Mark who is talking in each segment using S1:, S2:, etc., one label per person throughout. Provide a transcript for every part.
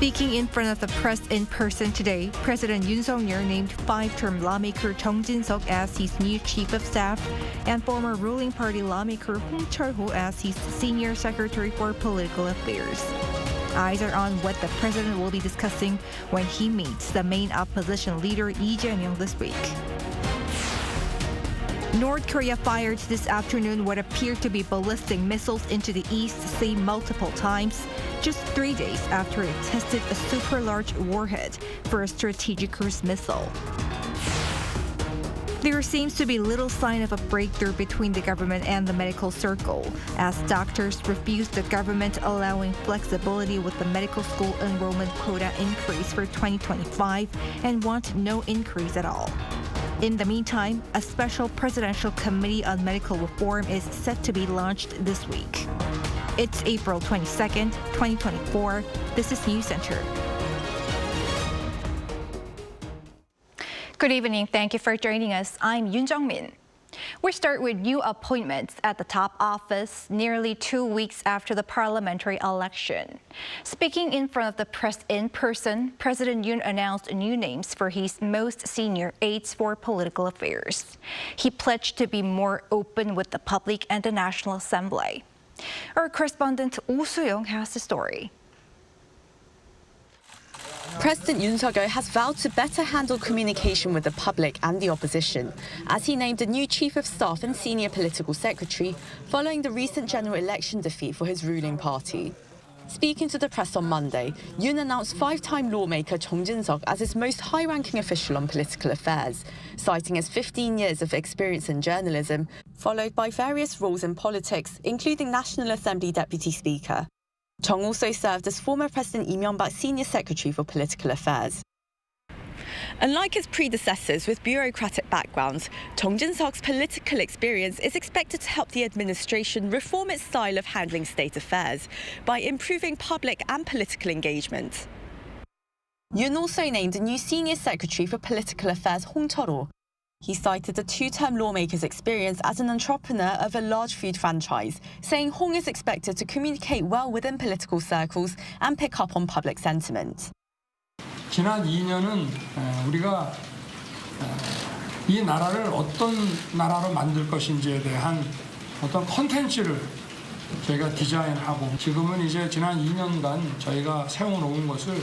S1: Speaking in front of the press in person today, President Yoon named five-term lawmaker Chung Jin-seok as his new chief of staff and former ruling party lawmaker Hong Chul-ho as his senior secretary for political affairs. Eyes are on what the president will be discussing when he meets the main opposition leader Lee Jae-myung this week. North Korea fired this afternoon what appeared to be ballistic missiles into the East Sea multiple times, just 3 days after it tested a super-large warhead for a strategic cruise missile. There seems to be little sign of a breakthrough between the government and the medical circle, as doctors refuse the government allowing flexibility with the medical school enrollment quota increase for 2025 and want no increase at all. In the meantime, a special presidential committee on medical reform is set to be launched this week. It's April 22nd, 2024. This is Newscenter. Good evening. Thank you for joining us. I'm Yoon. We start with new appointments at the top office nearly 2 weeks after the parliamentary election. Speaking in front of the press in person, President Yoon announced new names for his most senior aides for political affairs. He pledged to be more open with the public and the National Assembly. Our correspondent Oh Soo-young has the story.
S2: President Yoon has vowed to better handle communication with the public and the opposition, as he named a new chief of staff and senior political secretary following the recent general election defeat for his ruling party. Speaking to the press on Monday, Yoon announced five-time lawmaker Chung Jin-seok as his most high-ranking official on political affairs, citing his 15 years of experience in journalism, followed by various roles in politics, including National Assembly Deputy Speaker. Chung also served as former President Lee Myung-bak's senior secretary for political affairs. Unlike his predecessors with bureaucratic backgrounds, Chung Jin-seok's political experience is expected to help the administration reform its style of handling state affairs by improving public and political engagement. Yoon also named a new senior secretary for political affairs, Hong Chul-ho. He cited the two-term lawmaker's experience as an entrepreneur of a large food franchise, saying Hong is expected to communicate well within political circles and pick up on public sentiment.
S3: 지난 2년은 우리가 이 나라를 어떤 나라로 만들 것인지에 대한 어떤 콘텐츠를 저희가 디자인하고 지금은 이제 지난 2년간 저희가 세워놓은 것을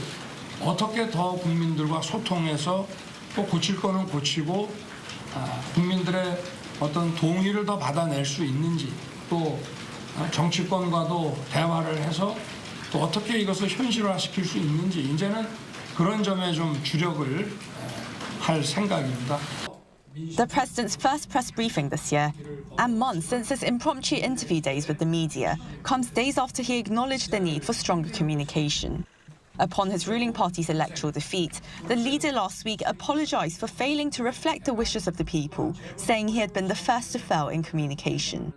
S3: 어떻게 더 국민들과 소통해서 또 고칠 거는 고치고 국민들의 어떤 동의를 더 받아낼 수 있는지 또 정치권과도 대화를 해서 또 어떻게 이것을 현실화시킬 수 있는지 이제는 그런 점에 좀 주력을 할 생각입니다.
S2: The president's first press briefing this year, and months since his impromptu interview days with the media, comes days after he acknowledged the need for stronger communication. Upon his ruling party's electoral defeat, the leader last week apologized for failing to reflect the wishes of the people, saying he had been the first to fail in communication.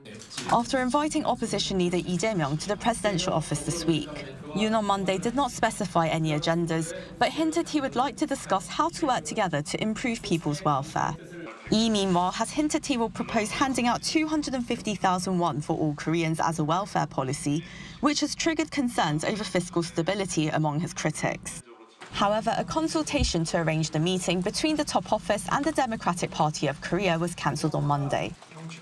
S2: After inviting opposition leader Lee Jae-myung to the presidential office this week, Yoon on Monday did not specify any agendas, but hinted he would like to discuss how to work together to improve people's welfare. Lee, meanwhile, has hinted he will propose handing out 250,000 won for all Koreans as a welfare policy, which has triggered concerns over fiscal stability among his critics. However, a consultation to arrange the meeting between the top office and the Democratic Party of Korea was cancelled on Monday.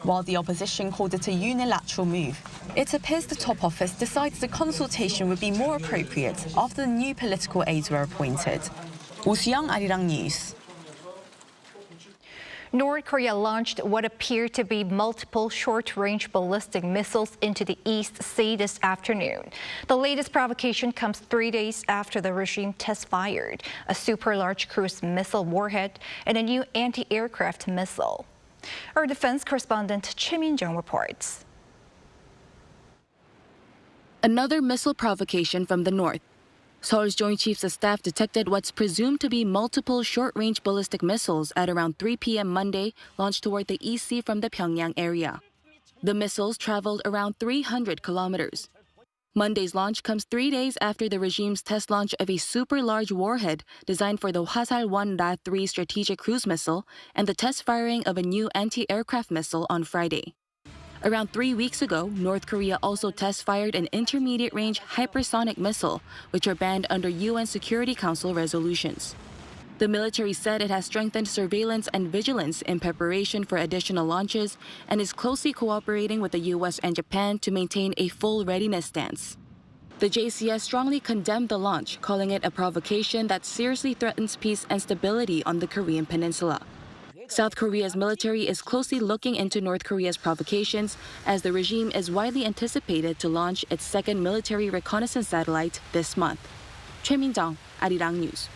S2: While the opposition called it a unilateral move, it appears the top office decides the consultation would be more appropriate after the new political aides were appointed. Oh Soo-young, Arirang News.
S1: North Korea launched what appear to be multiple short-range ballistic missiles into the East Sea this afternoon. The latest provocation comes 3 days after the regime test-fired a super-large cruise missile warhead and a new anti-aircraft missile. Our defense correspondent Choi Min-jung reports.
S4: Another missile provocation from the north. Seoul's Joint Chiefs of Staff detected what's presumed to be multiple short-range ballistic missiles at around 3 p.m. Monday, launched toward the East Sea from the Pyongyang area. The missiles traveled around 300 kilometers. Monday's launch comes 3 days after the regime's test launch of a super-large warhead designed for the Hwasal-1 Ra-3 strategic cruise missile and the test firing of a new anti-aircraft missile on Friday. Around 3 weeks ago, North Korea also test-fired an intermediate-range hypersonic missile, which are banned under UN Security Council resolutions. The military said it has strengthened surveillance and vigilance in preparation for additional launches and is closely cooperating with the U.S. and Japan to maintain a full readiness stance. The JCS strongly condemned the launch, calling it a provocation that seriously threatens peace and stability on the Korean peninsula. South Korea's military is closely looking into North Korea's provocations, as the regime is widely anticipated to launch its second military reconnaissance satellite this month. Choi Min-jung, Arirang News.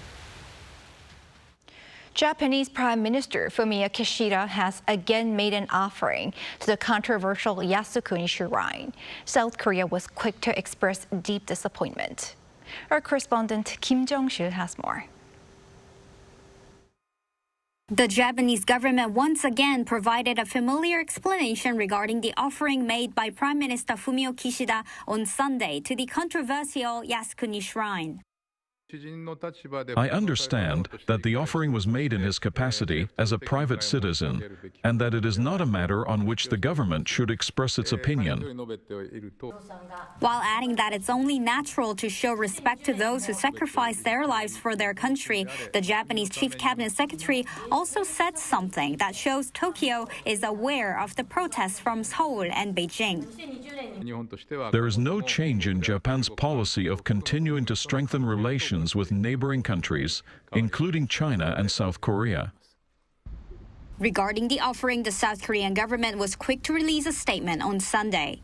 S1: Japanese Prime Minister Fumio Kishida has again made an offering to the controversial Yasukuni Shrine. South Korea was quick to express deep disappointment. Our correspondent Kim Jung-sil has more.
S5: The Japanese government once again provided a familiar explanation regarding the offering made by Prime Minister Fumio Kishida on Sunday to the controversial Yasukuni Shrine.
S6: I understand that the offering was made in his capacity as a private citizen and that it is not a matter on which the government should express its opinion.
S5: While adding that it's only natural to show respect to those who sacrifice their lives for their country, the Japanese Chief Cabinet Secretary also said something that shows Tokyo is aware of the protests from Seoul and Beijing.
S6: There is no change in Japan's policy of continuing to strengthen relations with neighboring countries, including China and South Korea.
S5: Regarding the offering, the South Korean government was quick to release a statement on Sunday.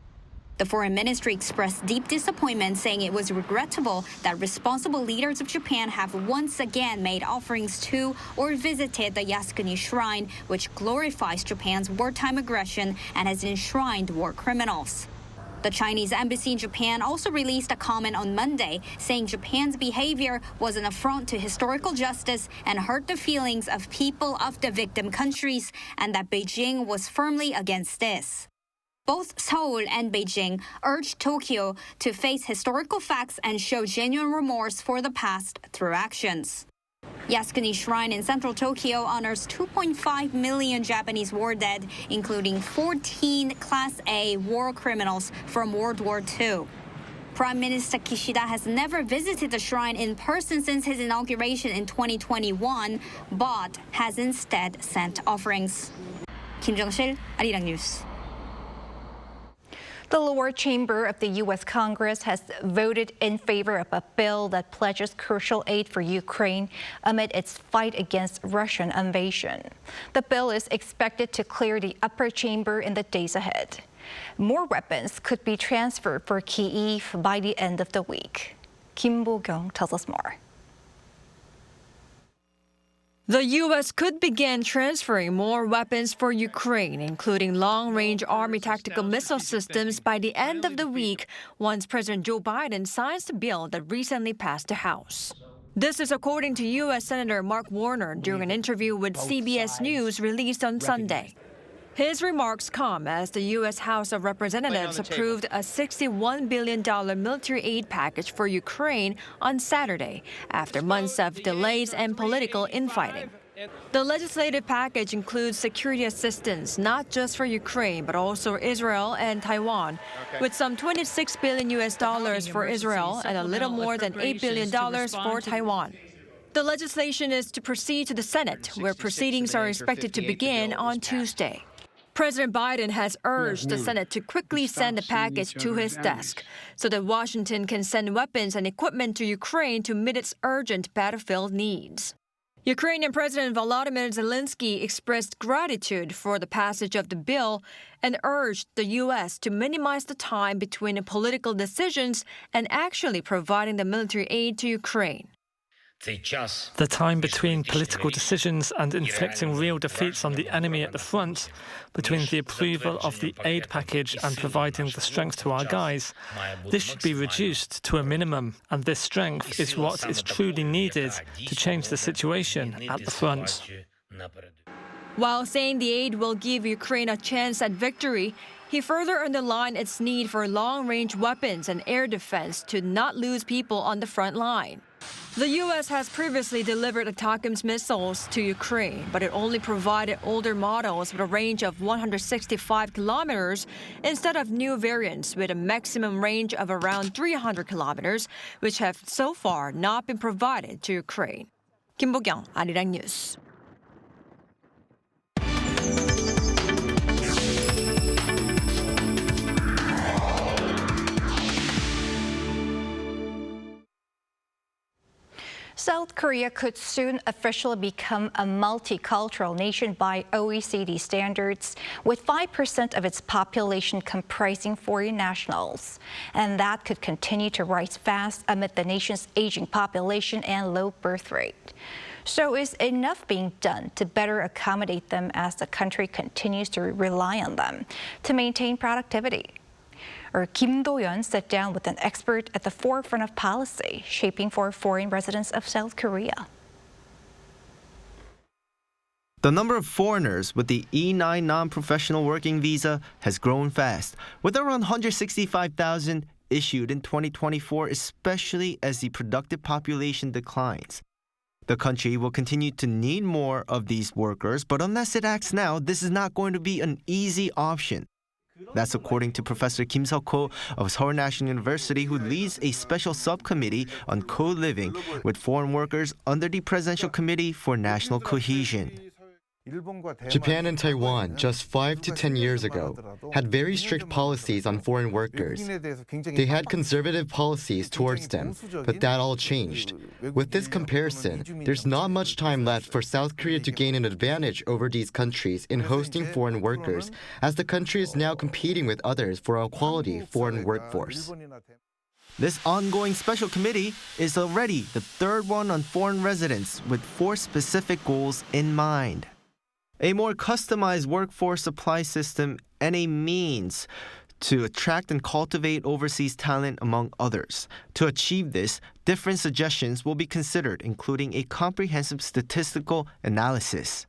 S5: The foreign ministry expressed deep disappointment, saying it was regrettable that responsible leaders of Japan have once again made offerings to or visited the Yasukuni Shrine, which glorifies Japan's wartime aggression and has enshrined war criminals. The Chinese embassy in Japan also released a comment on Monday, saying Japan's behavior was an affront to historical justice and hurt the feelings of people of the victim countries, and that Beijing was firmly against this. Both Seoul and Beijing urged Tokyo to face historical facts and show genuine remorse for the past through actions. Yasukuni Shrine in central Tokyo honors 2.5 million Japanese war dead, including 14 Class A war criminals from World War II. Prime Minister Kishida has never visited the shrine in person since his inauguration in 2021, but has instead sent offerings. Kim Jung-sil, Arirang News.
S1: The lower chamber of the U.S. Congress has voted in favor of a bill that pledges crucial aid for Ukraine amid its fight against Russian invasion. The bill is expected to clear the upper chamber in the days ahead. More weapons could be transferred for Kyiv by the end of the week. Kim Bo-kyung tells us more.
S7: The U.S. could begin transferring more weapons for Ukraine, including long-range Army tactical missile systems, by the end of the week, once President Joe Biden signs the bill that recently passed the House. This is according to U.S. Senator Mark Warner during an interview with CBS News released on Sunday. His remarks come as the U.S. House of Representatives approved a $61 billion military aid package for Ukraine on Saturday, after months of delays and political infighting. The legislative package includes security assistance not just for Ukraine, but also Israel and Taiwan, with some $26 billion for Israel and a little more than $8 billion for Taiwan. The legislation is to proceed to the Senate, where proceedings are expected to begin on Tuesday. President Biden has urged the Senate to quickly send the package to his desk so that Washington can send weapons and equipment to Ukraine to meet its urgent battlefield needs. Ukrainian President Volodymyr Zelensky expressed gratitude for the passage of the bill and urged the U.S. to minimize the time between political decisions and actually providing the military aid to Ukraine.
S8: The time between political decisions and inflicting real defeats on the enemy at the front, between the approval of the aid package and providing the strength to our guys, this should be reduced to a minimum, and this strength is what is truly needed to change the situation at the front.
S7: While saying the aid will give Ukraine a chance at victory, he further underlined its need for long-range weapons and air defense to not lose people on the front line. The U.S. has previously delivered ATACMS missiles to Ukraine, but it only provided older models with a range of 165 kilometers instead of new variants with a maximum range of around 300 kilometers, which have so far not been provided to Ukraine. Kim Bo-kyung, Arirang News.
S9: South Korea could soon officially become a multicultural nation by OECD standards, with 5% of its population comprising foreign nationals. And that could continue to rise fast amid the nation's aging population and low birth rate. So is enough being done to better accommodate them as the country continues to rely on them to maintain productivity? Or Kim Do-yeon sat down with an expert at the forefront of policy shaping for foreign residents of South Korea.
S10: The number of foreigners with the E9 non-professional working visa has grown fast, with around 165,000 issued in 2024, especially as the productive population declines. The country will continue to need more of these workers, but unless it acts now, this is not going to be an easy option. That's according to Professor Kim Seok-ho of Seoul National University, who leads a special subcommittee on co-living with foreign workers under the Presidential Committee for National Cohesion.
S11: Japan and Taiwan, just 5 to 10 years ago, had very strict policies on foreign workers. They had conservative policies towards them, but that all changed. With this comparison, there's not much time left for South Korea to gain an advantage over these countries in hosting foreign workers, as the country is now competing with others for a quality foreign workforce.
S10: This ongoing special committee is already the third one on foreign residents, with 4 specific goals in mind. A more customized workforce supply system and a means to attract and cultivate overseas talent, among others. To achieve this, different suggestions will be considered, including a comprehensive statistical analysis.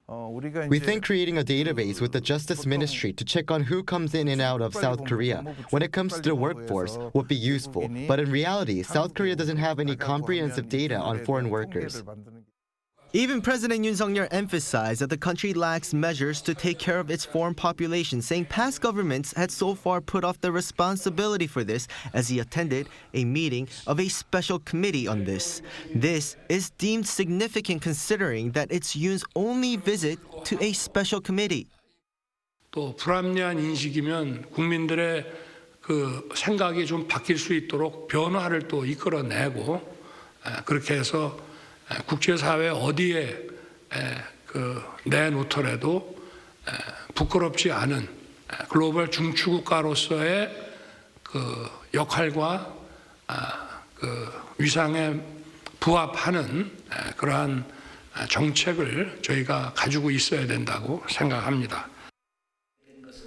S11: We think creating a database with the Justice Ministry to check on who comes in and out of South Korea when it comes to the workforce would be useful. But in reality, South Korea doesn't have any comprehensive data on foreign workers.
S10: Even President Yoon Suk-yeol emphasized that the country lacks measures to take care of its foreign population, saying past governments had so far put off the responsibility for this as he attended a meeting of a special committee on this. This is deemed significant considering that it's Yoon's only visit to a special committee.
S3: 또 불합리한 인식이면 국민들의 그 생각이 좀 바뀔 수 있도록 변화를 또 이끌어내고 그렇게 해서 국제사회 어디에 내놓더라도 부끄럽지 않은 글로벌 중추국가로서의 그 역할과 그 위상에 부합하는 그러한 정책을 저희가 가지고 있어야 된다고 생각합니다.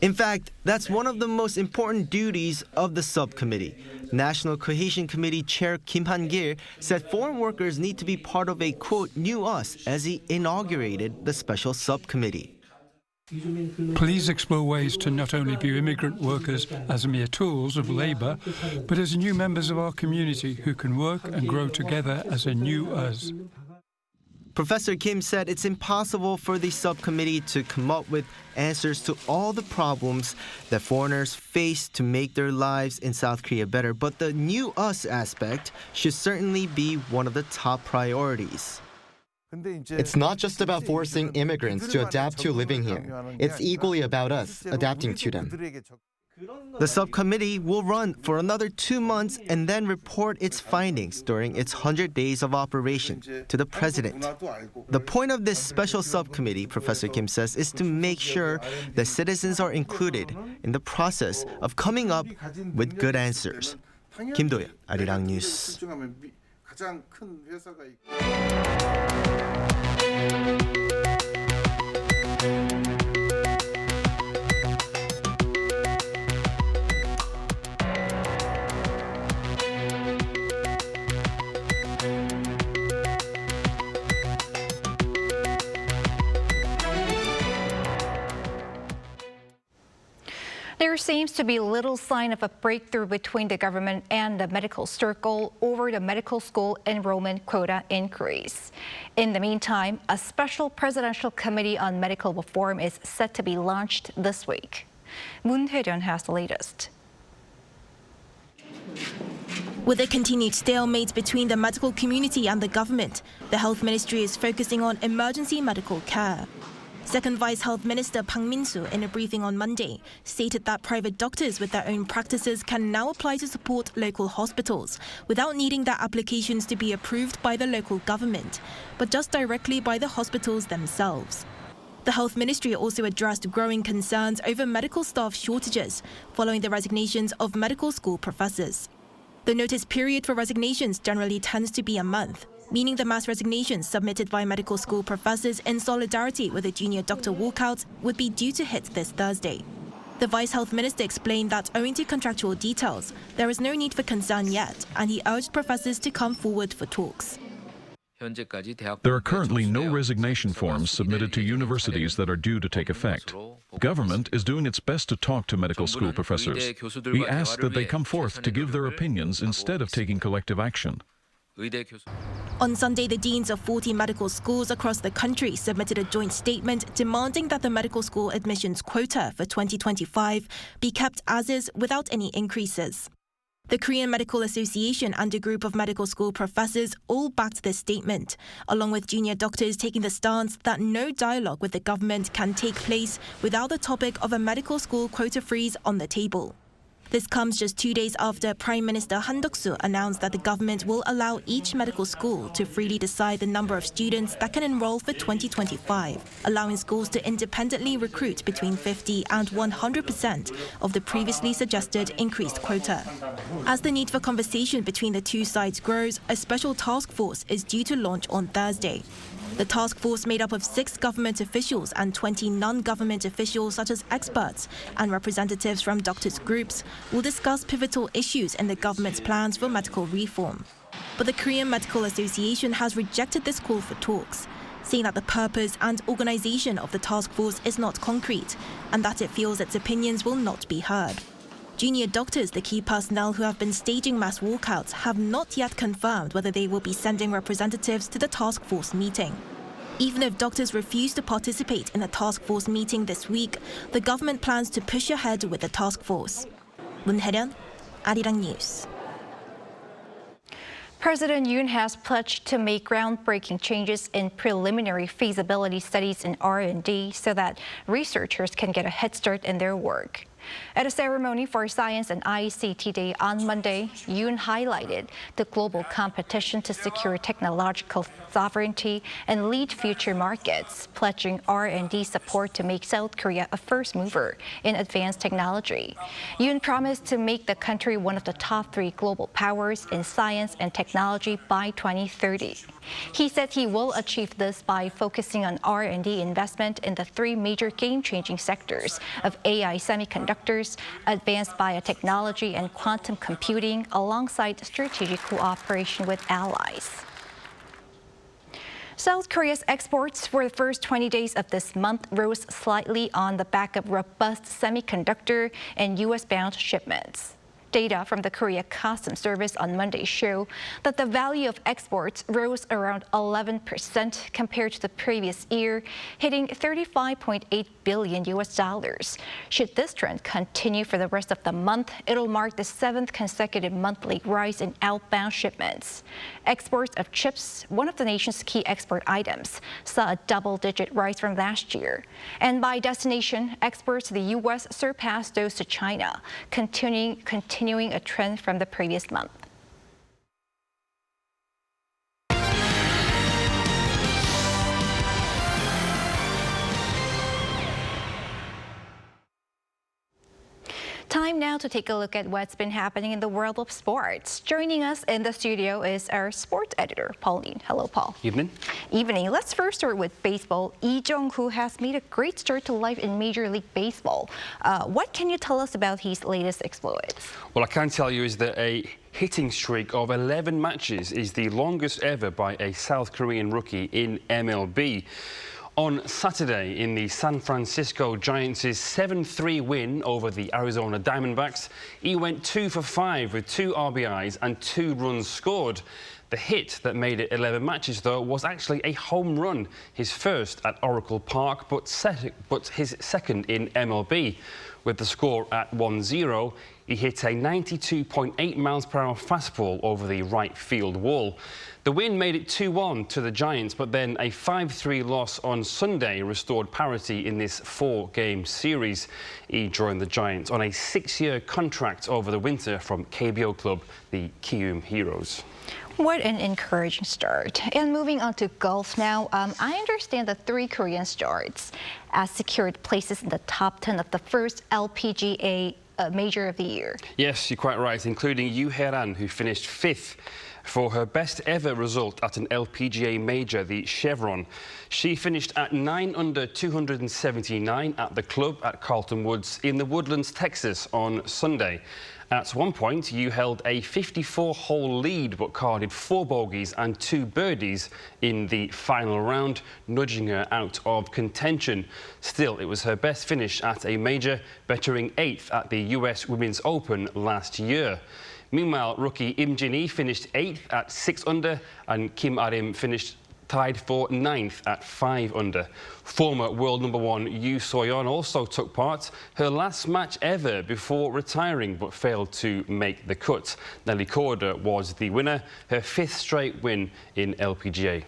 S10: In fact, that's one of the most important duties of the subcommittee. National Cohesion Committee Chair Kim Han-gil said foreign workers need to be part of a, quote, new us as he inaugurated the special subcommittee.
S3: Please explore ways to not only view immigrant workers as mere tools of labor, but as new members of our community who can work and grow together as a new us.
S10: Professor Kim said it's impossible for the subcommittee to come up with answers to all the problems that foreigners face to make their lives in South Korea better, but the new us aspect should certainly be one of the top priorities.
S11: It's not just about forcing immigrants to adapt to living here. It's equally about us adapting to them.
S10: The subcommittee will run for another 2 months and then report its findings during its 100 days of operation to the president. The point of this special subcommittee, Professor Kim says, is to make sure that citizens are included in the process of coming up with good answers. Kim Do-yeon, Arirang News.
S9: There There seems to be little sign of a breakthrough between the government and the medical circle over the medical school enrollment quota increase. In the meantime, a special presidential committee on medical reform is set to be launched this week. Moon Hae-ryun has the latest.
S12: With a continued stalemate between the medical community and the government, the health ministry is focusing on emergency medical care. Second Vice Health Minister Park Min-soo, in a briefing on Monday, stated that private doctors with their own practices can now apply to support local hospitals without needing their applications to be approved by the local government, but just directly by the hospitals themselves. The health ministry also addressed growing concerns over medical staff shortages following the resignations of medical school professors. The notice period for resignations generally tends to be a month, meaning the mass resignations submitted by medical school professors in solidarity with the junior doctor walkouts would be due to hit this Thursday. The Vice Health Minister explained that owing to contractual details, there is no need for concern yet, and he urged professors to come forward for talks.
S6: There are currently no resignation forms submitted to universities that are due to take effect. Government is doing its best to talk to medical school professors. We ask that they come forth to give their opinions instead of taking collective action.
S12: On Sunday, the deans of 40 medical schools across the country submitted a joint statement demanding that the medical school admissions quota for 2025 be kept as is without any increases. The Korean Medical Association and a group of medical school professors all backed this statement, along with junior doctors taking the stance that no dialogue with the government can take place without the topic of a medical school quota freeze on the table. This comes just 2 days after Prime Minister Han Duck-soo announced that the government will allow each medical school to freely decide the number of students that can enroll for 2025, allowing schools to independently recruit between 50 and 100% of the previously suggested increased quota. As the need for conversation between the two sides grows, a special task force is due to launch on Thursday. The task force, made up of 6 government officials and 20 non-government officials such as experts and representatives from doctors' groups, will discuss pivotal issues in the government's plans for medical reform. But the Korean Medical Association has rejected this call for talks, saying that the purpose and organization of the task force is not concrete and that it feels its opinions will not be heard. Junior doctors, the key personnel who have been staging mass walkouts, have not yet confirmed whether they will be sending representatives to the task force meeting. Even if doctors refuse to participate in the task force meeting this week, the government plans to push ahead with the task force. Moon Hae-ryun, Arirang News.
S9: President Yoon has pledged to make groundbreaking changes in preliminary feasibility studies in R&D so that researchers can get a head start in their work. At a ceremony for Science and ICT Day on Monday, Yoon highlighted the global competition to secure technological sovereignty and lead future markets, pledging R&D support to make South Korea a first mover in advanced technology. Yoon promised to make the country one of the top 3 global powers in science and technology by 2030. He said he will achieve this by focusing on R&D investment in the 3 major game-changing sectors of AI semiconductors, advanced biotechnology, and quantum computing, alongside strategic cooperation with allies. South Korea's exports for the first 20 days of this month rose slightly on the back of robust semiconductor and U.S.-bound shipments. Data from the Korea Customs Service on Monday show that the value of exports rose around 11% compared to the previous year, hitting $35.8 billion. Should this trend continue for the rest of the month, it'll mark the 7th consecutive monthly rise in outbound shipments. Exports of chips, one of the nation's key export items, saw a double-digit rise from last year. And by destination, exports to the U.S. surpassed those to China, continuing a trend from the previous month. Time now to take a look at what's been happening in the world of sports. Joining us in the studio is our sports editor, Pauline. Hello, Paul.
S13: Evening.
S9: Evening. Let's first start with baseball. Jung-hoo has made a great start to life in Major League Baseball. What can you tell us about his latest exploits?
S13: Well, I can tell you is that a hitting streak of 11 matches is the longest ever by a South Korean rookie in MLB. On Saturday, in the San Francisco Giants' 7-3 win over the Arizona Diamondbacks, he went 2 for 5 with 2 RBIs and 2 runs scored. The hit that made it 11 matches, though, was actually a home run, his first at Oracle Park, but his second in MLB. With the score at 1-0, he hit a 92.8 miles per hour fastball over the right field wall. The win made it 2-1 to the Giants, but then a 5-3 loss on Sunday restored parity in this 4-game series. He joined the Giants on a 6-year contract over the winter from KBO club, the Kium Heroes.
S9: What an encouraging start. And moving on to golf now, I understand that 3 Korean stars secured places in the top 10 of the first LPGA major of the year.
S13: Yes, you're quite right, including Yoo Hae-ran, who finished 5th for her best ever result at an LPGA major, the Chevron. She finished at 9 under 279 at the club at Carlton Woods in the Woodlands, Texas on Sunday. At one point, Yoo held a 54-hole lead but carded 4 bogeys and 2 birdies in the final round, nudging her out of contention. Still, it was her best finish at a major, bettering 8th at the US Women's Open last year. Meanwhile, rookie Im Jin-hee finished 8th at 6 under and Kim Ah-rim finished tied for 9th at 5 under. Former world number 1 Yoo So-yeon also took part, her last match ever before retiring, but failed to make the cut. Nelly Korda was the winner, her 5th straight win in LPGA.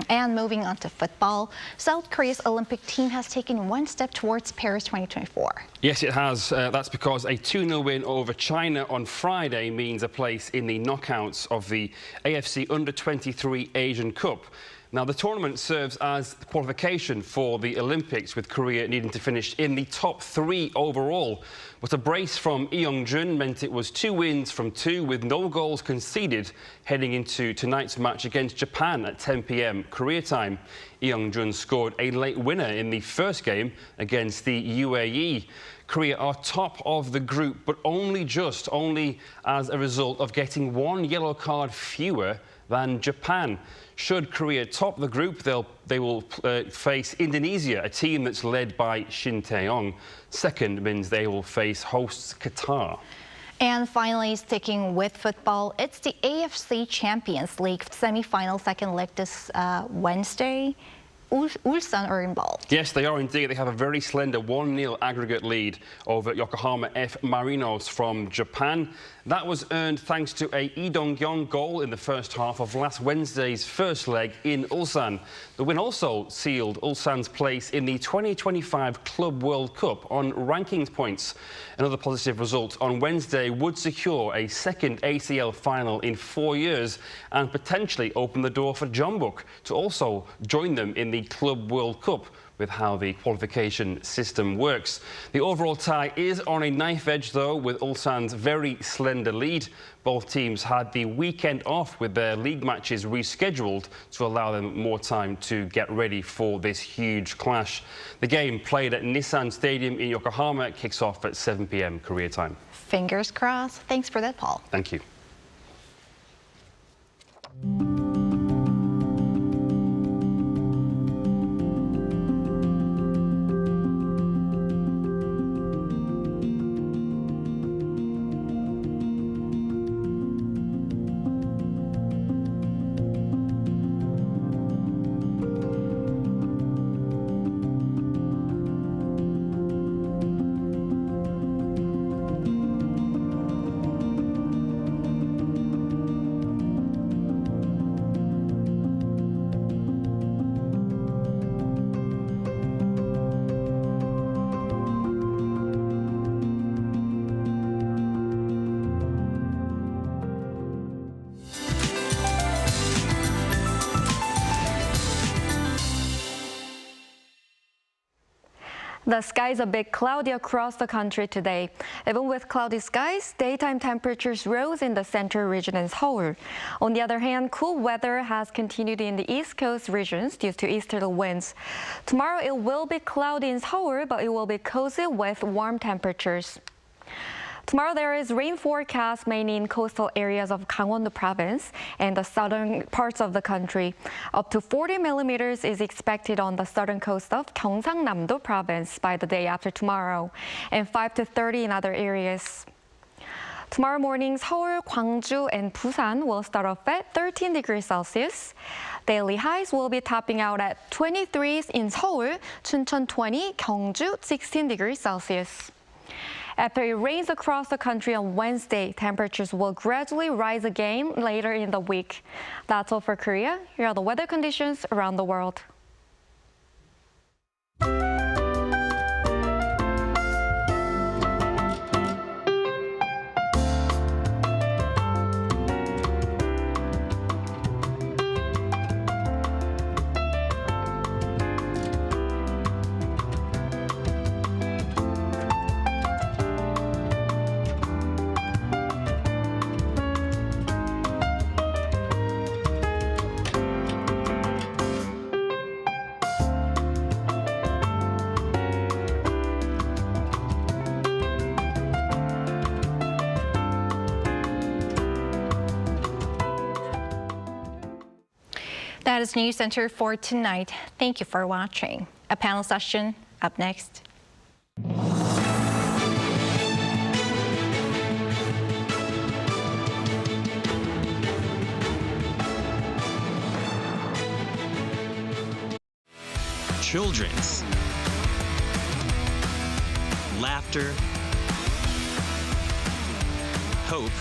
S9: And moving on to football, South Korea's Olympic team has taken one step towards Paris 2024.
S13: Yes, it has. That's because a 2-0 win over China on Friday means a place in the knockouts of the AFC Under-23 Asian Cup. Now, the tournament serves as qualification for the Olympics, with Korea needing to finish in the top 3 overall. But a brace from Lee Young-jun meant it was 2 wins from 2 with no goals conceded heading into tonight's match against Japan at 10 p.m. Korea time. Lee Young-jun scored a late winner in the first game against the UAE. Korea are top of the group, but only as a result of getting 1 yellow card fewer than Japan. Should Korea top the group, they will face Indonesia, a team that's led by Shin Tae-yong. Second means they will face hosts Qatar.
S9: And finally, sticking with football, it's the AFC Champions League semi-final second leg this Wednesday. Ulsan are involved.
S13: Yes, they are indeed. They have a very slender 1-0 aggregate lead over Yokohama F. Marinos from Japan. That was earned thanks to a Lee Dong-kyung goal in the first half of last Wednesday's first leg in Ulsan. The win also sealed Ulsan's place in the 2025 Club World Cup on rankings points. Another positive result on Wednesday would secure a second ACL final in 4 years and potentially open the door for Jeonbuk to also join them in the Club World Cup, with how the qualification system works. The overall tie is on a knife edge, though, with Ulsan's very slender lead. Both teams had the weekend off with their league matches rescheduled to allow them more time to get ready for this huge clash. The game, played at Nissan Stadium in Yokohama, kicks off at 7 p.m. Korea time.
S9: Fingers crossed. Thanks for that, Paul.
S13: Thank you.
S14: The skies are a bit cloudy across the country today. Even with cloudy skies, daytime temperatures rose in the central region and Seoul. On the other hand, cool weather has continued in the East Coast regions due to easterly winds. Tomorrow it will be cloudy in Seoul, but it will be cozy with warm temperatures. Tomorrow there is rain forecast mainly in coastal areas of Gangwon province and the southern parts of the country. Up to 40 millimeters is expected on the southern coast of Gyeongsangnam-do province by the day after tomorrow, and 5 to 30 in other areas. Tomorrow morning, Seoul, Gwangju, and Busan will start off at 13 degrees Celsius. Daily highs will be topping out at 23 in Seoul, Chuncheon 20, Gyeongju 16 degrees Celsius. After it rains across the country on Wednesday, temperatures will gradually rise again later in the week. That's all for Korea. Here are the weather conditions around the world.
S9: That is Newscenter for tonight. Thank you for watching. A panel session up next.
S15: Children's laughter, hope,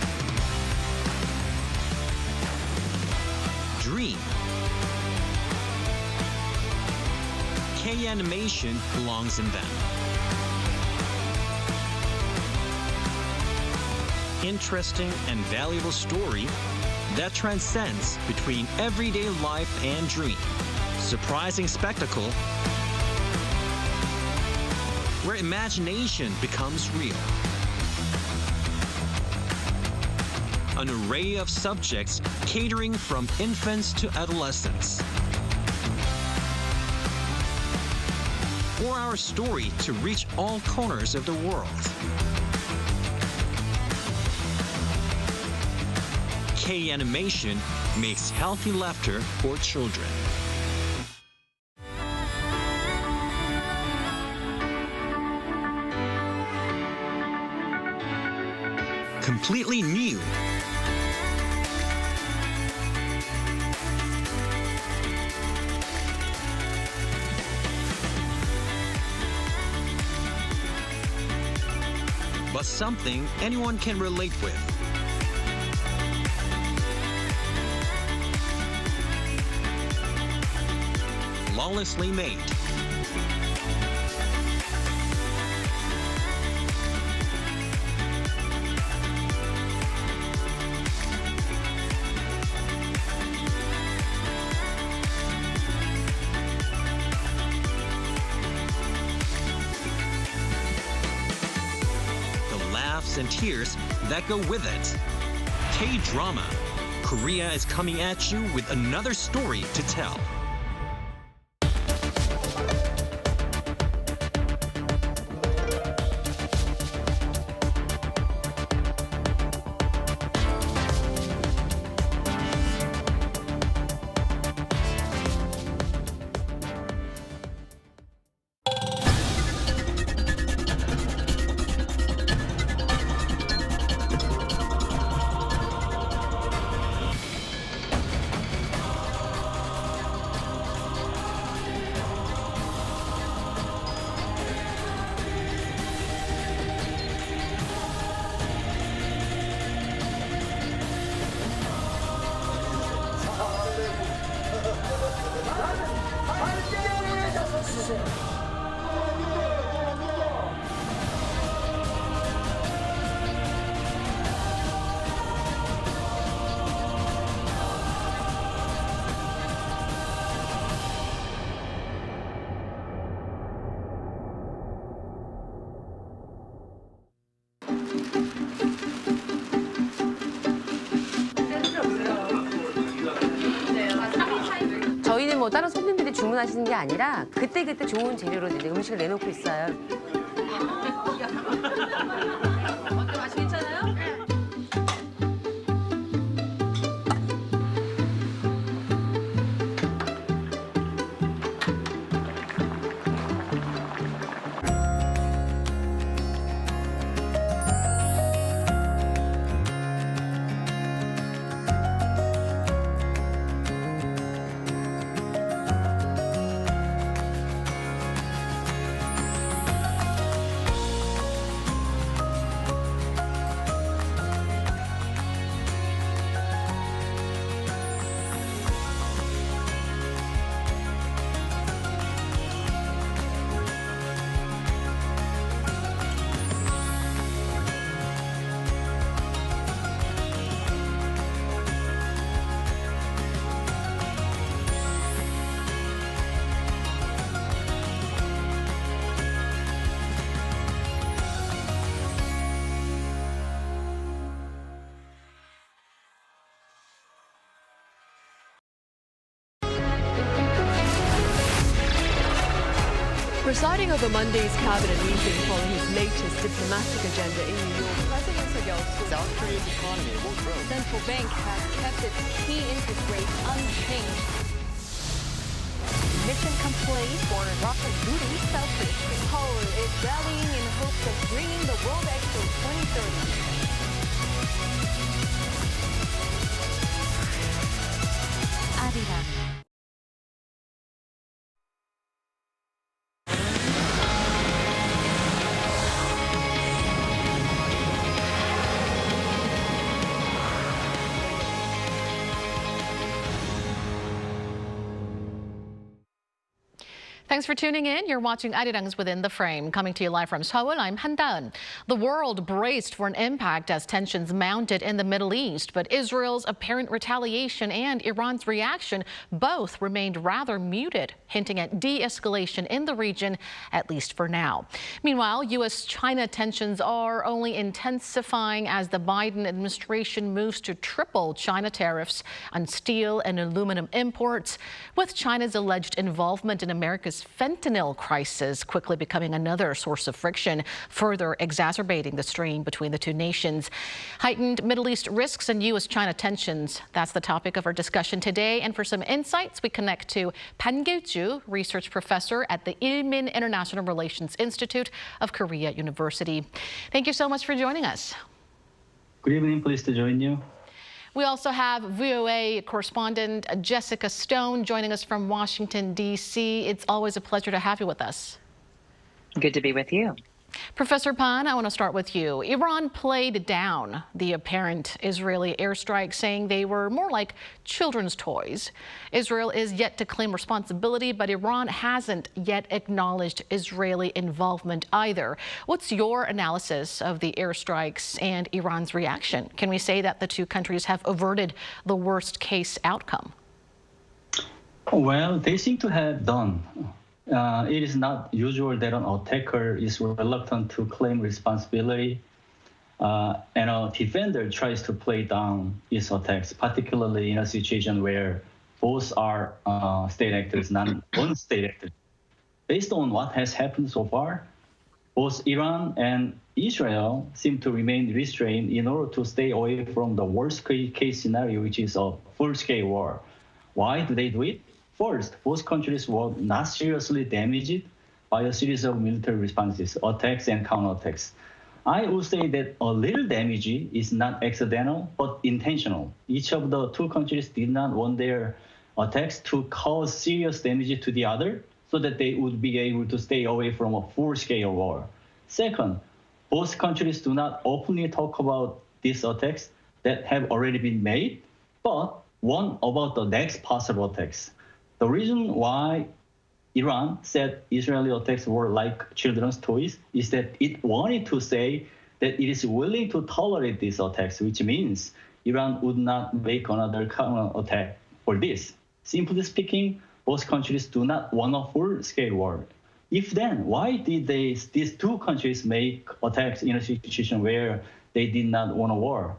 S15: dream. K-animation belongs in them. Interesting and valuable story that transcends between everyday life and dream. Surprising spectacle where imagination becomes real. An array of subjects catering from infants to adolescents. For our story to reach all corners of the world. K-animation makes healthy laughter for children. Completely new. But something anyone can relate with. Flawlessly made. And tears that go with it. K-drama. Korea is coming at you with another story to tell.
S16: 저희는 뭐 다른 손님들이 주문하시는 게 아니라 그때그때 좋은 재료로 이제 음식을 내놓고 있어요.
S17: Presiding over Monday's cabinet meeting following his latest diplomatic agenda in New York, President
S11: South Korea's economy will grow.
S5: The central bank has kept its key interest rate unchanged. Mission complete for rocket booty selfish. Seoul is rallying in hopes of bringing the World Expo 2030. Arirang.
S18: Thanks for tuning in. You're watching Arirang's Within the Frame. Coming to you live from Seoul, I'm Han Da-eun. The world braced for an impact as tensions mounted in the Middle East, but Israel's apparent retaliation and Iran's reaction both remained rather muted, hinting at de-escalation in the region, at least for now. Meanwhile, U.S.-China tensions are only intensifying as the Biden administration moves to triple China tariffs on steel and aluminum imports, with China's alleged involvement in America's fentanyl crisis quickly becoming another source of friction, further exacerbating the strain between the two nations. Heightened Middle East risks and U.S.-China tensions. That's the topic of our discussion today. And for some insights, we connect to Pan Gil-ju, research professor at the Ilmin International Relations Institute of Korea University. Thank you so much for joining us.
S19: Good evening. Pleased to join you.
S18: We also have VOA correspondent Jessica Stone joining us from Washington, D.C. It's always a pleasure to have you with us.
S20: Good to be with you.
S18: Professor Pan, I want to start with you. Iran played down the apparent Israeli airstrikes, saying they were more like children's toys. Israel is yet to claim responsibility, but Iran hasn't yet acknowledged Israeli involvement either. What's your analysis of the airstrikes and Iran's reaction? Can we say that the two countries have averted the worst case outcome?
S19: Well, they seem to have done. It is not usual that an attacker is reluctant to claim responsibility, and a defender tries to play down his attacks, particularly in a situation where both are state actors, not one state actor. Based on what has happened so far, both Iran and Israel seem to remain restrained in order to stay away from the worst case scenario, which is a full-scale war. Why do they do it? First, both countries were not seriously damaged by a series of military responses, attacks and counterattacks. I would say that a little damage is not accidental, but intentional. Each of the two countries did not want their attacks to cause serious damage to the other, so that they would be able to stay away from a full-scale war. Second, both countries do not openly talk about these attacks that have already been made, but one about the next possible attacks. The reason why Iran said Israeli attacks were like children's toys is that it wanted to say that it is willing to tolerate these attacks, which means Iran would not make another counterattack for this. Simply speaking, both countries do not want a full-scale war. If then, why did these two countries make attacks in a situation where they did not want a war?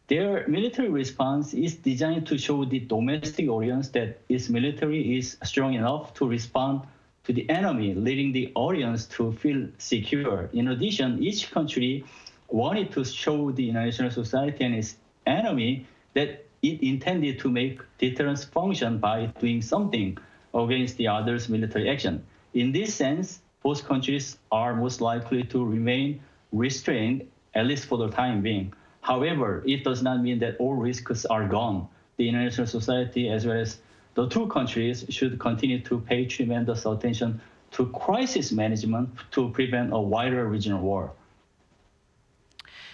S19: Their military response is designed to show the domestic audience that its military is strong enough to respond to the enemy, leading the audience to feel secure. In addition, each country wanted to show the international society and its enemy that it intended to make deterrence function by doing something against the other's military action. In this sense, both countries are most likely to remain restrained, at least for the time being. However, it does not mean that all risks are gone. The international society, as well as the two countries, should continue to pay tremendous attention to crisis management to prevent a wider regional war.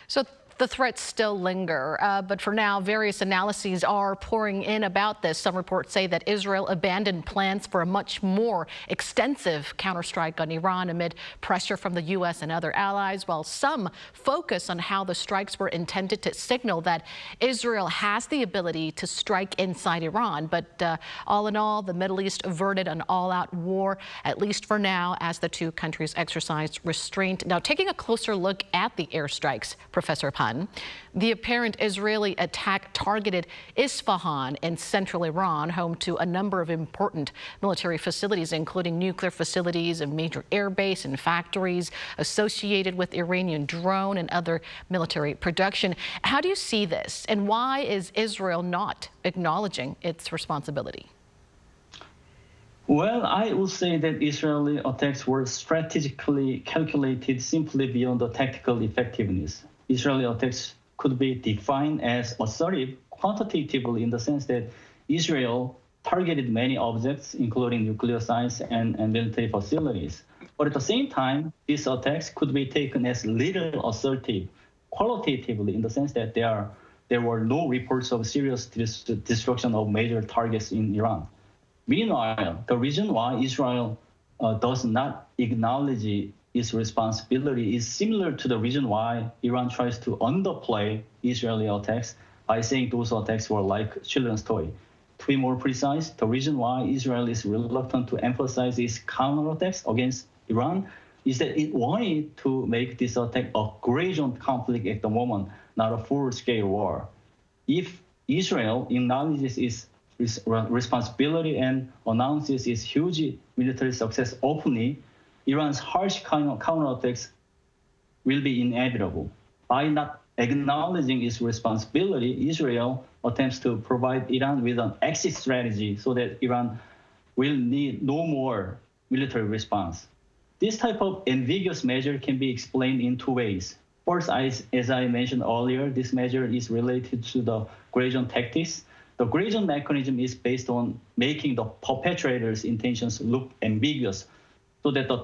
S18: So the threats still linger, but for now, various analyses are pouring in about this. Some reports say that Israel abandoned plans for a much more extensive counterstrike on Iran amid pressure from the U.S. and other allies, while some focus on how the strikes were intended to signal that Israel has the ability to strike inside Iran. But all in all, the Middle East averted an all-out war, at least for now, as the two countries exercised restraint. Now, taking a closer look at the airstrikes, Professor Pan, ton. The apparent Israeli attack targeted Isfahan in central Iran, home to a number of important military facilities, including nuclear facilities, a major airbase and factories associated with Iranian drone and other military production. How do you see this, and why is Israel not acknowledging its responsibility?
S19: Well, I would say that Israeli attacks were strategically calculated simply beyond the tactical effectiveness. Israeli attacks could be defined as assertive quantitatively in the sense that Israel targeted many objects, including nuclear sites and military facilities. But at the same time, these attacks could be taken as little assertive qualitatively in the sense that there were no reports of serious destruction of major targets in Iran. Meanwhile, the reason why Israel does not acknowledge its responsibility is similar to the reason why Iran tries to underplay Israeli attacks by saying those attacks were like children's toy. To be more precise, the reason why Israel is reluctant to emphasize its counterattacks against Iran is that it wanted to make this attack a gradual conflict at the moment, not a full-scale war. If Israel acknowledges its responsibility and announces its huge military success openly, Iran's harsh counterattacks will be inevitable. By not acknowledging its responsibility, Israel attempts to provide Iran with an exit strategy so that Iran will need no more military response. This type of ambiguous measure can be explained in two ways. First, as I mentioned earlier, this measure is related to the gradual tactics. The gradual mechanism is based on making the perpetrator's intentions look ambiguous so that the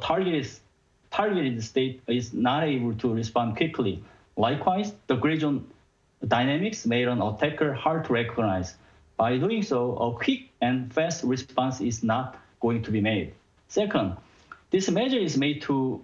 S19: targeted state is not able to respond quickly. Likewise, the gradual dynamics made an attacker hard to recognize. By doing so, a quick and fast response is not going to be made. Second, this measure is made to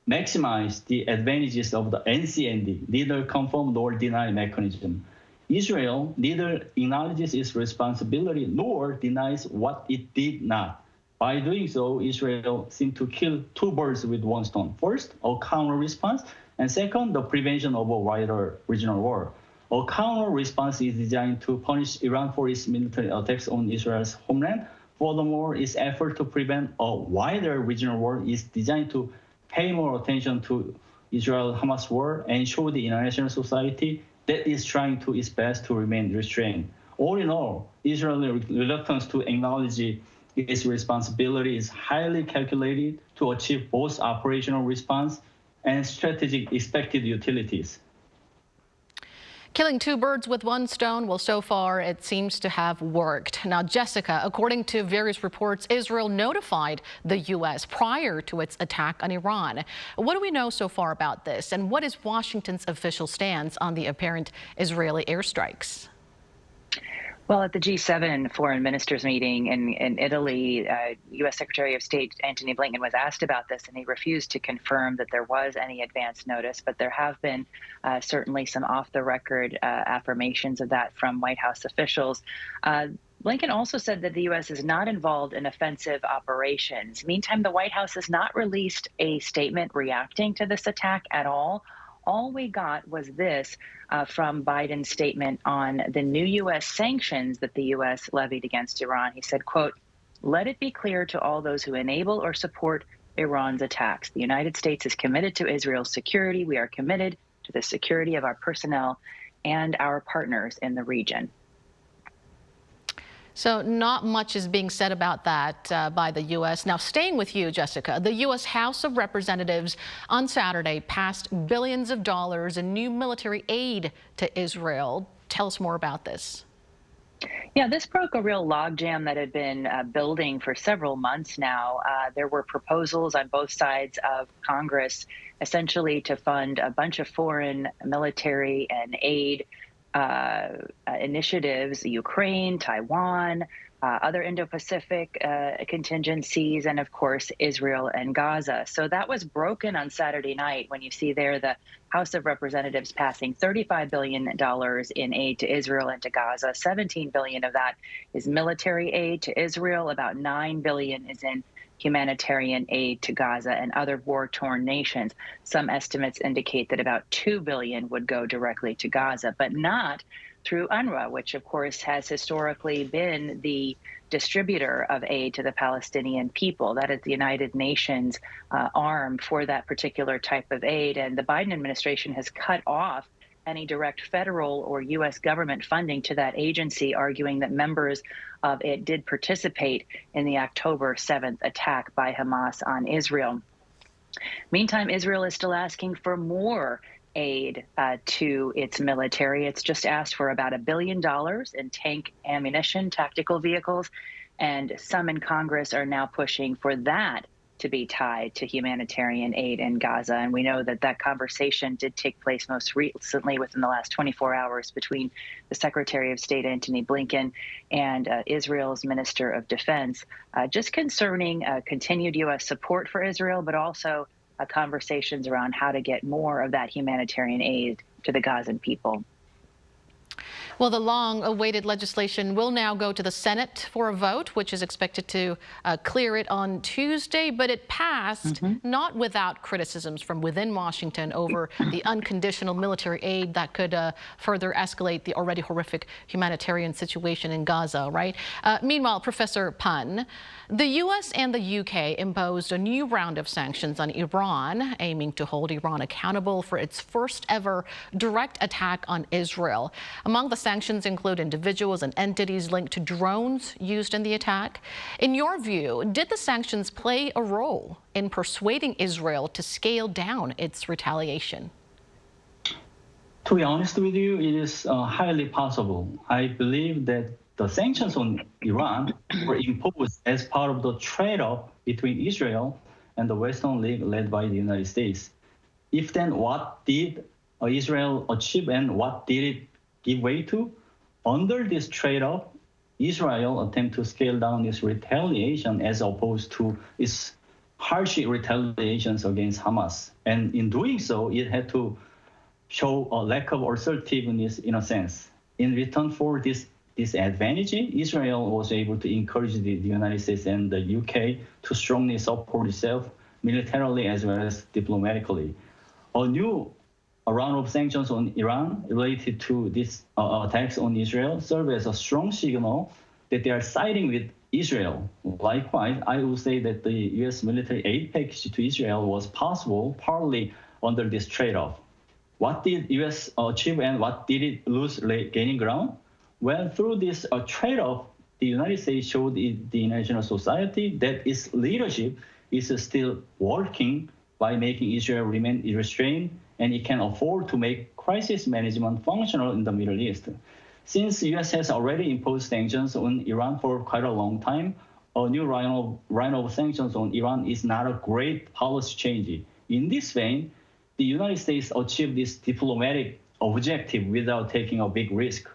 S19: maximize the advantages of the NCND, neither confirm nor deny mechanism. Israel neither acknowledges its responsibility nor denies what it did not. By doing so, Israel seemed to kill two birds with one stone. First, a counter response, and second, the prevention of a wider regional war. A counter response is designed to punish Iran for its military attacks on Israel's homeland. Furthermore, its effort to prevent a wider regional war is designed to pay more attention to Israel-Hamas war and show the international society that is trying to its best to remain restrained. All in all, Israel's reluctance to acknowledge its responsibility is highly calculated to achieve both operational response and strategic expected utilities.
S18: Killing two birds with one stone, well, so far it seems to have worked. Now, Jessica, according to various reports, Israel notified the U.S. prior to its attack on Iran. What do we know so far about this, and what is Washington's official stance on the apparent Israeli airstrikes?
S20: Well, at the G7 foreign ministers meeting in Italy, U.S. Secretary of State Antony Blinken was asked about this, and he refused to confirm that there was any advance notice. But there have been certainly some off-the-record affirmations of that from White House officials. Blinken also said that the U.S. is not involved in offensive operations. Meantime, the White House has not released a statement reacting to this attack at all. All we got was this from Biden's statement on the new U.S. sanctions that the U.S. levied against Iran. He said, quote, "Let it be clear to all those who enable or support Iran's attacks. The United States is committed to Israel's security. We are committed to the security of our personnel and our partners in the region."
S18: So not much is being said about that by the U.S. Now, staying with you, Jessica, the U.S. House of Representatives on Saturday passed billions of dollars in new military aid to Israel. Tell us more about this.
S20: Yeah, this broke a real logjam that had been building for several months now. There were proposals on both sides of Congress essentially to fund a bunch of foreign military and aid initiatives, Ukraine, Taiwan, other Indo-Pacific contingencies, and of course, Israel and Gaza. So that was broken on Saturday night when you see there the House of Representatives passing $35 billion in aid to Israel and to Gaza. $17 billion of that is military aid to Israel. About $9 billion is in humanitarian aid to Gaza and other war-torn nations. Some estimates indicate that about $2 billion would go directly to Gaza, but not through UNRWA, which of course has historically been the distributor of aid to the Palestinian people. That is the United Nations arm for that particular type of aid. And the Biden administration has cut off any direct federal or U.S. government funding to that agency, arguing that members of it did participate in the October 7th attack by Hamas on Israel. Meantime, Israel is still asking for more aid to its military. It's just asked for about $1 billion in tank ammunition, tactical vehicles, and some in Congress are now pushing for that to be tied to humanitarian aid in Gaza. And we know that that conversation did take place most recently within the last 24 hours between the Secretary of State, Antony Blinken, and Israel's Minister of Defense, just concerning continued U.S. support for Israel, but also conversations around how to get more of that humanitarian aid to the Gazan people.
S18: Well, the long-awaited legislation will now go to the Senate for a vote, which is expected to clear it on Tuesday. But it passed not without criticisms from within Washington over the unconditional military aid that could further escalate the already horrific humanitarian situation in Gaza, right? Meanwhile, Professor Pan, the U.S. and the U.K. imposed a new round of sanctions on Iran, aiming to hold Iran accountable for its first ever direct attack on Israel. Among the sanctions include individuals and entities linked to drones used in the attack. In your view, did the sanctions play a role in persuading Israel to scale down its retaliation?
S19: To be honest with you, it is highly possible. I believe that the sanctions on Iran were imposed as part of the trade-off between Israel and the Western League led by the United States. If then, what did Israel achieve and what did it give way to? Under this trade-off, Israel attempted to scale down its retaliation as opposed to its harsh retaliations against Hamas. And in doing so, it had to show a lack of assertiveness in a sense. In return for this advantage, Israel was able to encourage the United States and the UK to strongly support itself militarily as well as diplomatically. A round of sanctions on Iran related to these attacks on Israel serve as a strong signal that they are siding with Israel. Likewise, I would say that the U.S. military aid package to Israel was possible partly under this trade-off. What did U.S. achieve and what did it lose gaining ground? Well, through this trade-off, the United States showed the international society that its leadership is still working by making Israel remain restrained, and it can afford to make crisis management functional in the Middle East. Since the U.S. has already imposed sanctions on Iran for quite a long time, a new round of sanctions on Iran is not a great policy change. In this vein, the United States achieved this diplomatic objective without taking a big risk.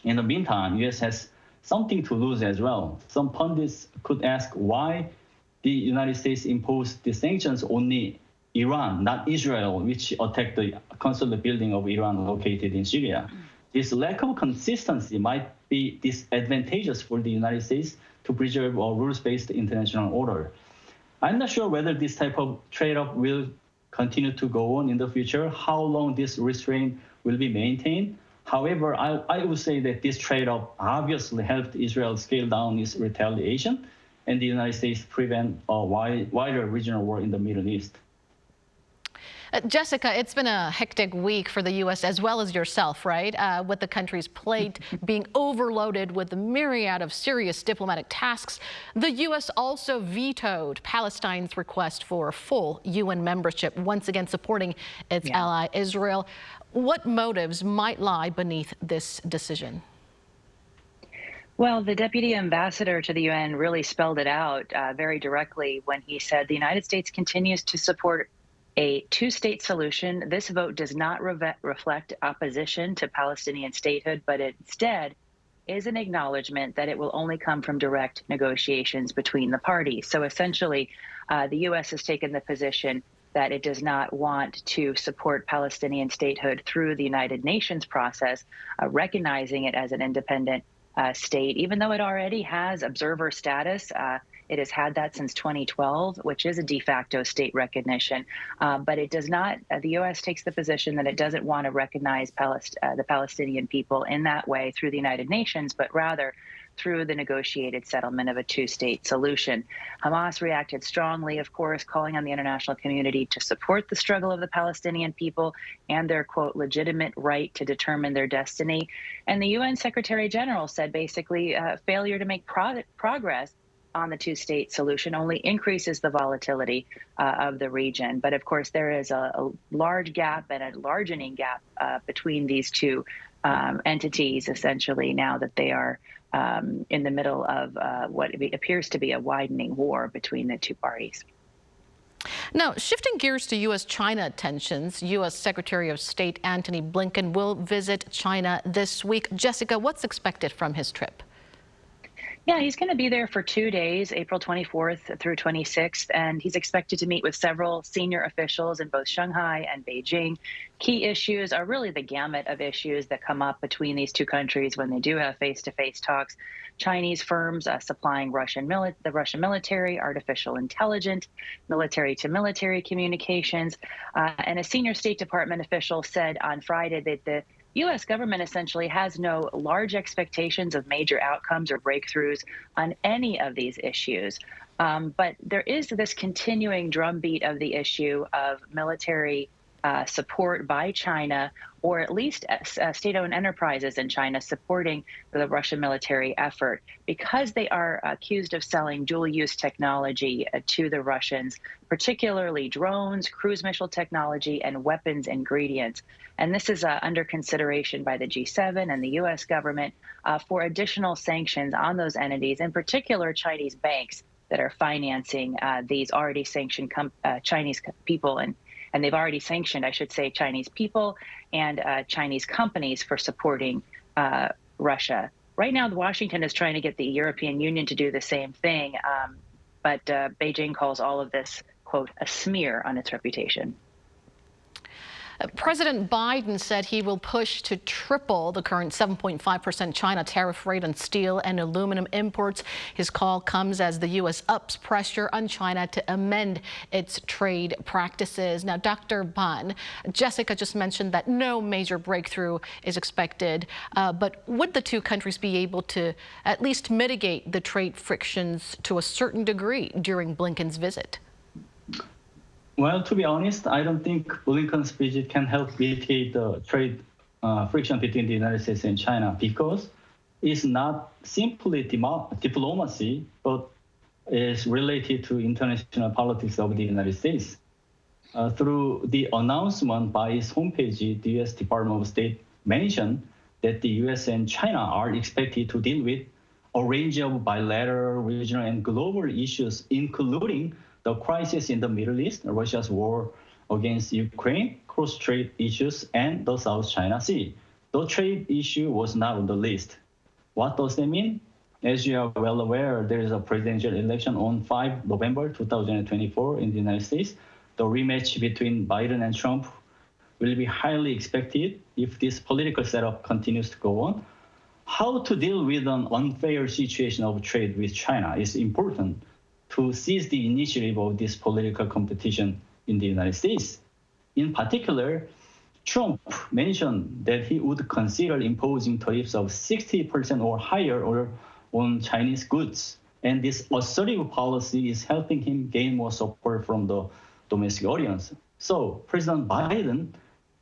S19: In the meantime, U.S. has something to lose as well. Some pundits could ask why the United States imposed the sanctions only Iran, not Israel, which attacked the consulate building of Iran located in Syria. This lack of consistency might be disadvantageous for the United States to preserve a rules-based international order. I'm not sure whether this type of trade-off will continue to go on in the future, how long this restraint will be maintained. However, I would say that this trade-off obviously helped Israel scale down its retaliation and the United States prevent a wider regional war in the Middle East.
S18: Jessica, it's been a hectic week for the U.S. as well as yourself, right? With the country's plate being overloaded with a myriad of serious diplomatic tasks. The U.S. also vetoed Palestine's request for full UN membership, once again supporting its ally Israel. What motives might lie beneath this decision?
S20: Well, the deputy ambassador to the UN really spelled it out very directly when he said the United States continues to support a two-state solution. This vote does not reflect opposition to Palestinian statehood, but instead is an acknowledgement that it will only come from direct negotiations between the parties. So essentially, the U.S. has taken the position that it does not want to support Palestinian statehood through the United Nations process, recognizing it as an independent state, even though it already has observer status. It has had that since 2012, which is a de facto state recognition. But it does not, the U.S. takes the position that it doesn't want to recognize the Palestinian people in that way through the United Nations, but rather through the negotiated settlement of a two-state solution. Hamas reacted strongly, of course, calling on the international community to support the struggle of the Palestinian people and their, quote, legitimate right to determine their destiny. And the UN Secretary General said basically failure to make progress on the two-state solution only increases the volatility of the region. But of course, there is a large gap and a largening gap between these two entities, essentially, now that they are in the middle of what appears to be a widening war between the two parties.
S18: Now, shifting gears to U.S. China tensions, U.S. Secretary of State Antony Blinken will visit China this week. Jessica, what's expected from his trip?
S20: Yeah, he's going to be there for 2 days, April 24th through 26th, and he's expected to meet with several senior officials in both Shanghai and Beijing. Key issues are really the gamut of issues that come up between these two countries when they do have face-to-face talks. Chinese firms supplying the Russian military, artificial intelligence, military-to-military communications, and a senior State Department official said on Friday that the U.S. government essentially has no large expectations of major outcomes or breakthroughs on any of these issues. But there is this continuing drumbeat of the issue of military support by China, or at least state-owned enterprises in China supporting the Russian military effort, because they are accused of selling dual-use technology to the Russians, particularly drones, cruise missile technology, and weapons ingredients. And this is under consideration by the G7 and the U.S. government for additional sanctions on those entities, in particular Chinese banks that are financing these already sanctioned Chinese people, and they've already sanctioned, I should say, Chinese people and Chinese companies for supporting Russia. Right now, Washington is trying to get the European Union to do the same thing, but Beijing calls all of this, quote, a smear on its reputation.
S18: President Biden said he will push to triple the current 7.5% China tariff rate on steel and aluminum imports. His call comes as the U.S. ups pressure on China to amend its trade practices. Now, Dr. Ban, Jessica just mentioned that no major breakthrough is expected, but would the two countries be able to at least mitigate the trade frictions to a certain degree during Blinken's visit?
S19: Well, to be honest, I don't think Blinken's visit can help mitigate the trade friction between the United States and China, because it's not simply diplomacy, but is related to international politics of the United States. Through the announcement by its homepage, the U.S. Department of State mentioned that the U.S. and China are expected to deal with a range of bilateral, regional, and global issues, including the crisis in the Middle East, Russia's war against Ukraine, cross-trade issues, and the South China Sea. The trade issue was not on the list. What does that mean? As you are well aware, there is a presidential election on 5 November 2024 in the United States. The rematch between Biden and Trump will be highly expected if this political setup continues to go on. How to deal with an unfair situation of trade with China is important to seize the initiative of this political competition in the United States. In particular, Trump mentioned that he would consider imposing tariffs of 60% or higher on Chinese goods. And this assertive policy is helping him gain more support from the domestic audience. So President Biden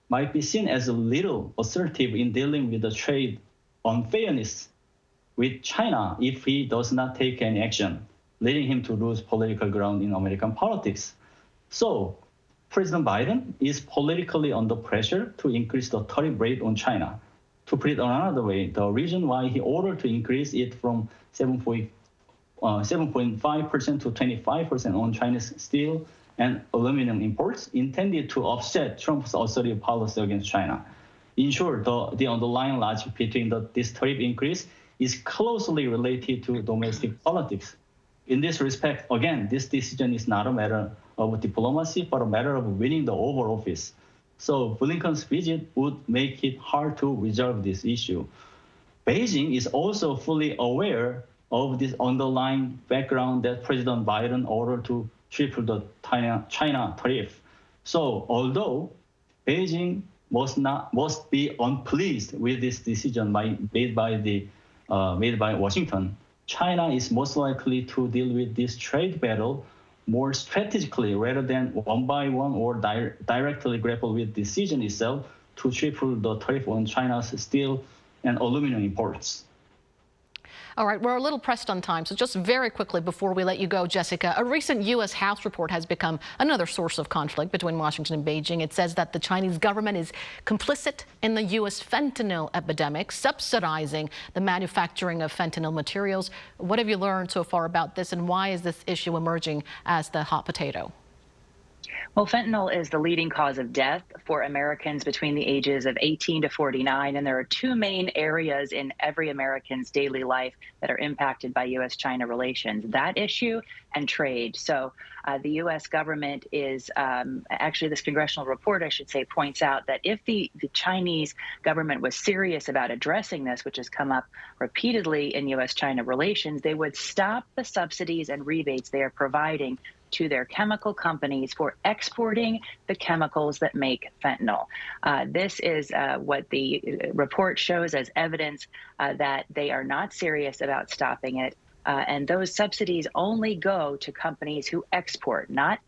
S19: might be seen as a little assertive in dealing with the trade unfairness with China if he does not take any action, leading him to lose political ground in American politics. So President Biden is politically under pressure to increase the tariff rate on China. To put it another way, the reason why he ordered to increase it from 7.5% to 25% on Chinese steel and aluminum imports intended to offset Trump's assertive policy against China. In short, the underlying logic between this tariff increase is closely related to domestic politics. In this respect, again, this decision is not a matter of diplomacy, but a matter of winning the Oval Office. So Blinken's visit would make it hard to resolve this issue. Beijing is also fully aware of this underlying background that President Biden ordered to triple the China tariff. So although Beijing must be unpleased with this decision made by Washington, China is most likely to deal with this trade battle more strategically rather than one by one or directly grapple with the decision itself to triple the tariff on China's steel and aluminum imports.
S18: All right, we're a little pressed on time, so just very quickly before we let you go, Jessica, a recent U.S. House report has become another source of conflict between Washington and Beijing. It says that the Chinese government is complicit in the U.S. fentanyl epidemic, subsidizing the manufacturing of fentanyl materials. What have you learned so far about this, and why is this issue emerging as the hot potato?
S20: Well, fentanyl is the leading cause of death for Americans between the ages of 18 to 49, and there are two main areas in every American's daily life that are impacted by U.S.-China relations, that issue and trade. So the U.S. government is, actually this congressional report, I should say, points out that if the Chinese government was serious about addressing this, which has come up repeatedly in U.S.-China relations, they would stop the subsidies and rebates they are providing to their chemical companies for exporting the chemicals that make fentanyl. This is what the report shows as evidence that they are not serious about stopping it. And those subsidies only go to companies who export, not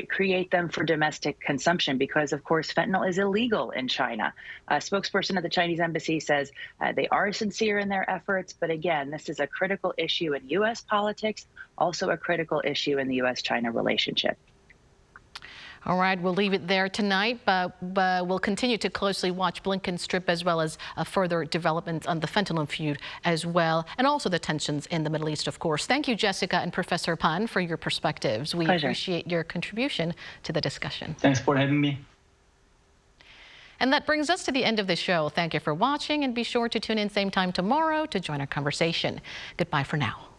S20: create them for domestic consumption, because, of course, fentanyl is illegal in China. A spokesperson at the Chinese embassy says they are sincere in their efforts. But again, this is a critical issue in U.S. politics, also a critical issue in the U.S.-China relationship.
S18: All right, we'll leave it there tonight, but we'll continue to closely watch Blinken's trip as well as further developments on the fentanyl feud as well, and also the tensions in the Middle East, of course. Thank you, Jessica and Professor Pan, for your perspectives. We appreciate your contribution to the discussion.
S19: Thanks for having me.
S18: And that brings us to the end of the show. Thank you for watching, and be sure to tune in same time tomorrow to join our conversation. Goodbye for now.